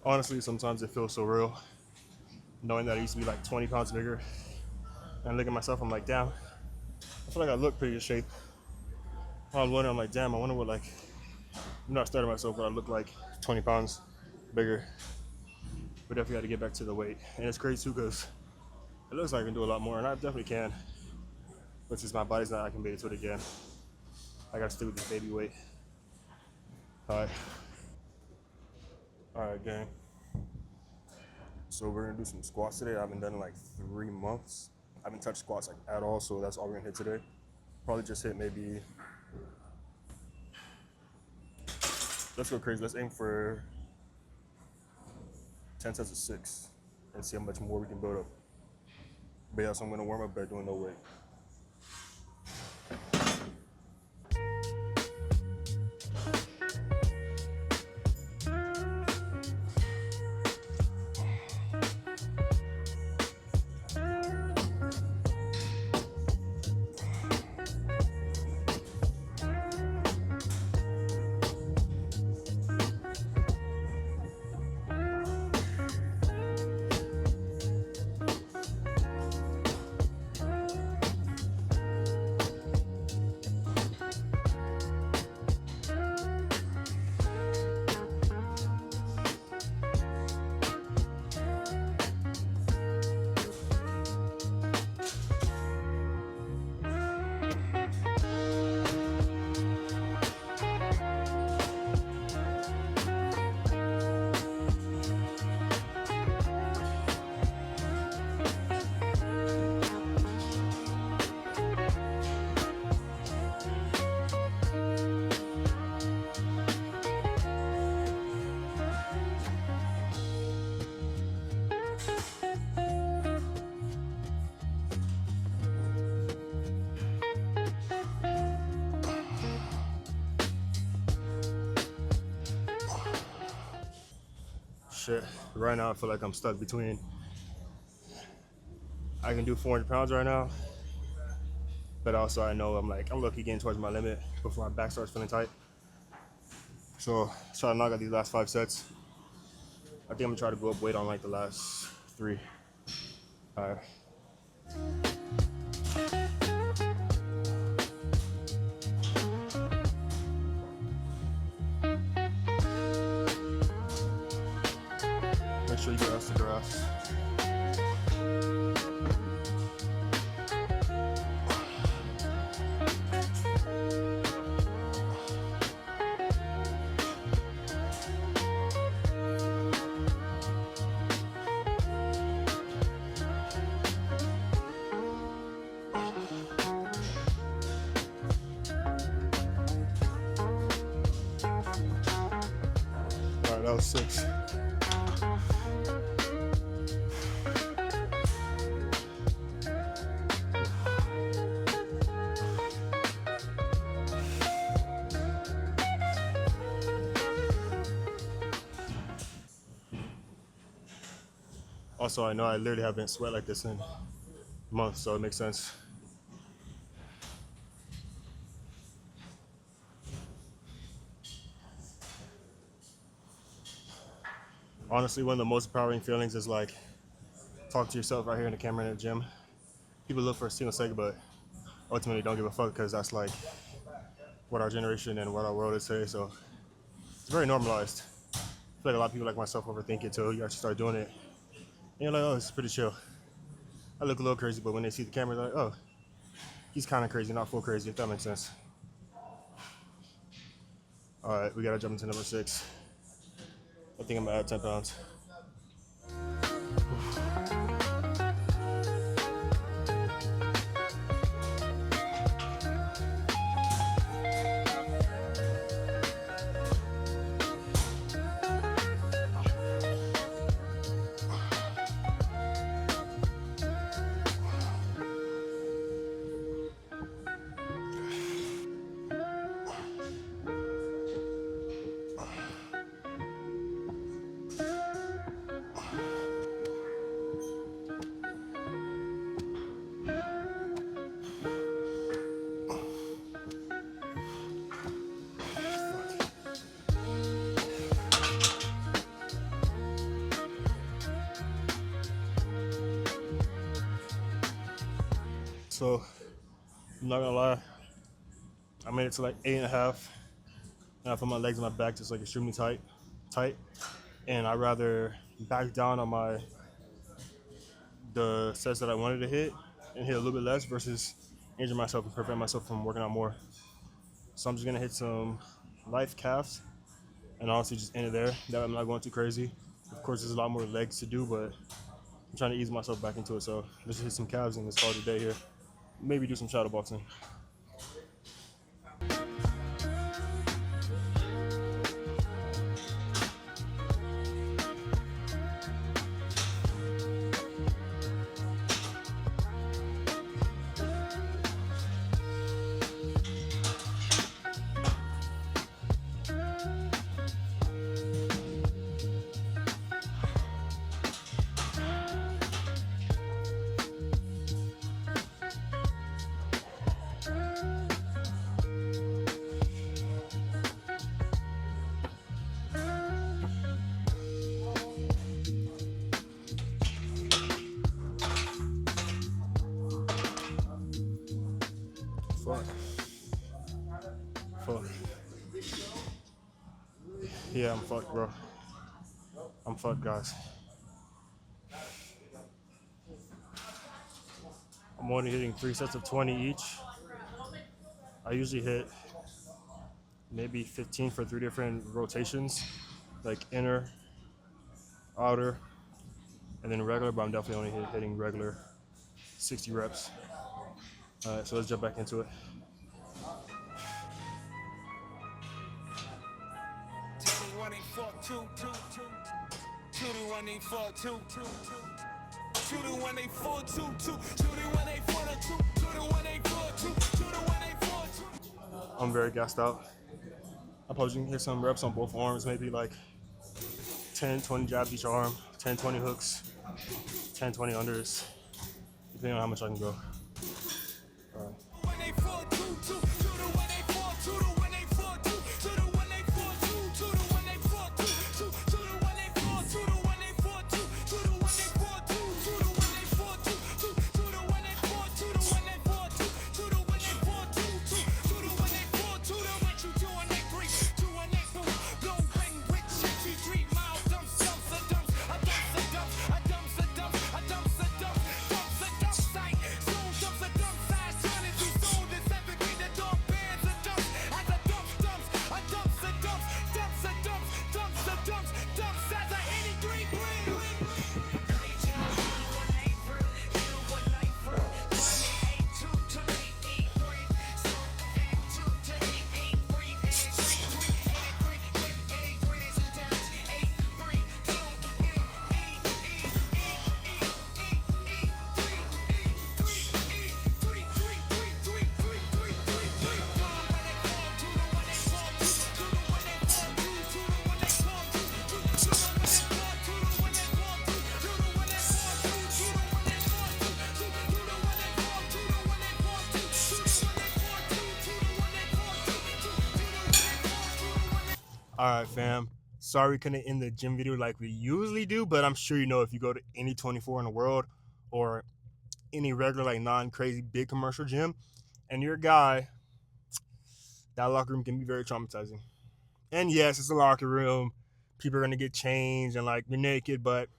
Honestly, sometimes it feels so real, knowing that I used to be like 20 pounds bigger. And I look at myself, I'm like, damn, I feel like I look pretty in shape. I was wondering, I'm like, damn, I wonder what like, I'm not studying myself, but I look like 20 pounds bigger. But definitely got to get back to the weight. And it's crazy too, because it looks like I can do a lot more, and I definitely can. But since my body's not, I can be able to it again. I got to stick with this baby weight. All right. All right, gang. So we're gonna do some squats today. I haven't done in like 3 months. I haven't touched squats like at all, so that's all we're gonna hit today. Probably just hit maybe. Let's go crazy. Let's aim for 10 sets of six, and see how much more we can build up. But yeah, so I'm gonna warm up by doing no weight. Shit. Right now, I feel like I'm stuck between. I can do 400 pounds right now, but also I know I'm lucky getting towards my limit before my back starts feeling tight. So try to knock out these last 5 sets. I think I'm gonna try to go up weight on like the last three. All right. Make sure you grass the grass. All right, that was six. Also, I know I literally haven't sweat like this in months, so it makes sense. Honestly, one of the most empowering feelings is like talk to yourself right here in the camera in the gym. People look for a single second, but ultimately don't give a fuck because that's like what our generation and what our world is today. So it's very normalized. I feel like a lot of people like myself overthink it too. You actually start doing it, and you're like, oh, it's pretty chill. I look a little crazy, but when they see the camera, they're like, oh, he's kind of crazy, not full crazy, if that makes sense. All right, we gotta jump into number six. I think I'm gonna add 10 pounds. So I'm not gonna lie, I made it to like 8.5, and I put my legs on my back just like extremely tight. And I rather back down on the sets that I wanted to hit and hit a little bit less versus injure myself and prevent myself from working out more. So I'm just gonna hit some light calves and honestly just end it there. That I'm not going too crazy. Of course, there's a lot more legs to do, but I'm trying to ease myself back into it. So let's just hit some calves and let's call it a day here. Maybe do some shadow boxing. Fuck. Fuck. Yeah, I'm fucked, bro. I'm fucked, guys. I'm only hitting 3 sets of 20 each. I usually hit maybe 15 for 3 different rotations, like inner, outer, and then regular, but I'm definitely only hitting regular 60 reps. All right, so let's jump back into it. I'm very gassed out. I probably can hit some reps on both arms, maybe like 10, 20 jabs each arm, 10, 20 hooks, 10, 20 unders, depending on how much I can go. All right. All right, fam. Sorry we couldn't end the gym video like we usually do, but I'm sure you know if you go to any 24 in the world or any regular, like non-crazy big commercial gym, and you're a guy, that locker room can be very traumatizing. And yes, it's a locker room. People are gonna get changed and like be naked, but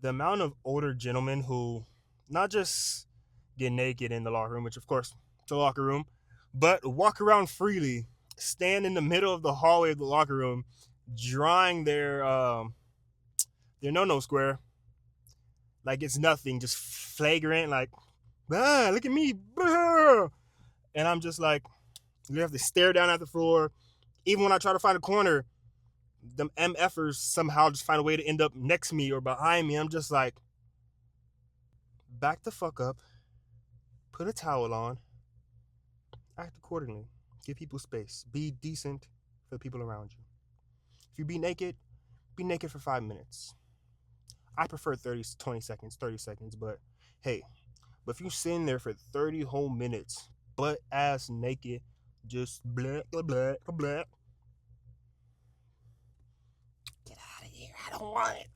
the amount of older gentlemen who not just get naked in the locker room, which of course it's a locker room, but walk around freely, stand in the middle of the hallway of the locker room, drawing their no square like it's nothing, just flagrant, like look at me, and I'm just like, you have to stare down at the floor. Even when I try to find a corner, them MFers somehow just find a way to end up next to me or behind me. I'm just like, back the fuck up, put a towel on, act accordingly, give people space, be decent for the people around you. If you be naked for 5 minutes. I prefer 20 seconds, 30 seconds, but hey, but if you sitting there for 30 whole minutes, butt ass naked, just blah, blah, blah, blah, get out of here. I don't want it.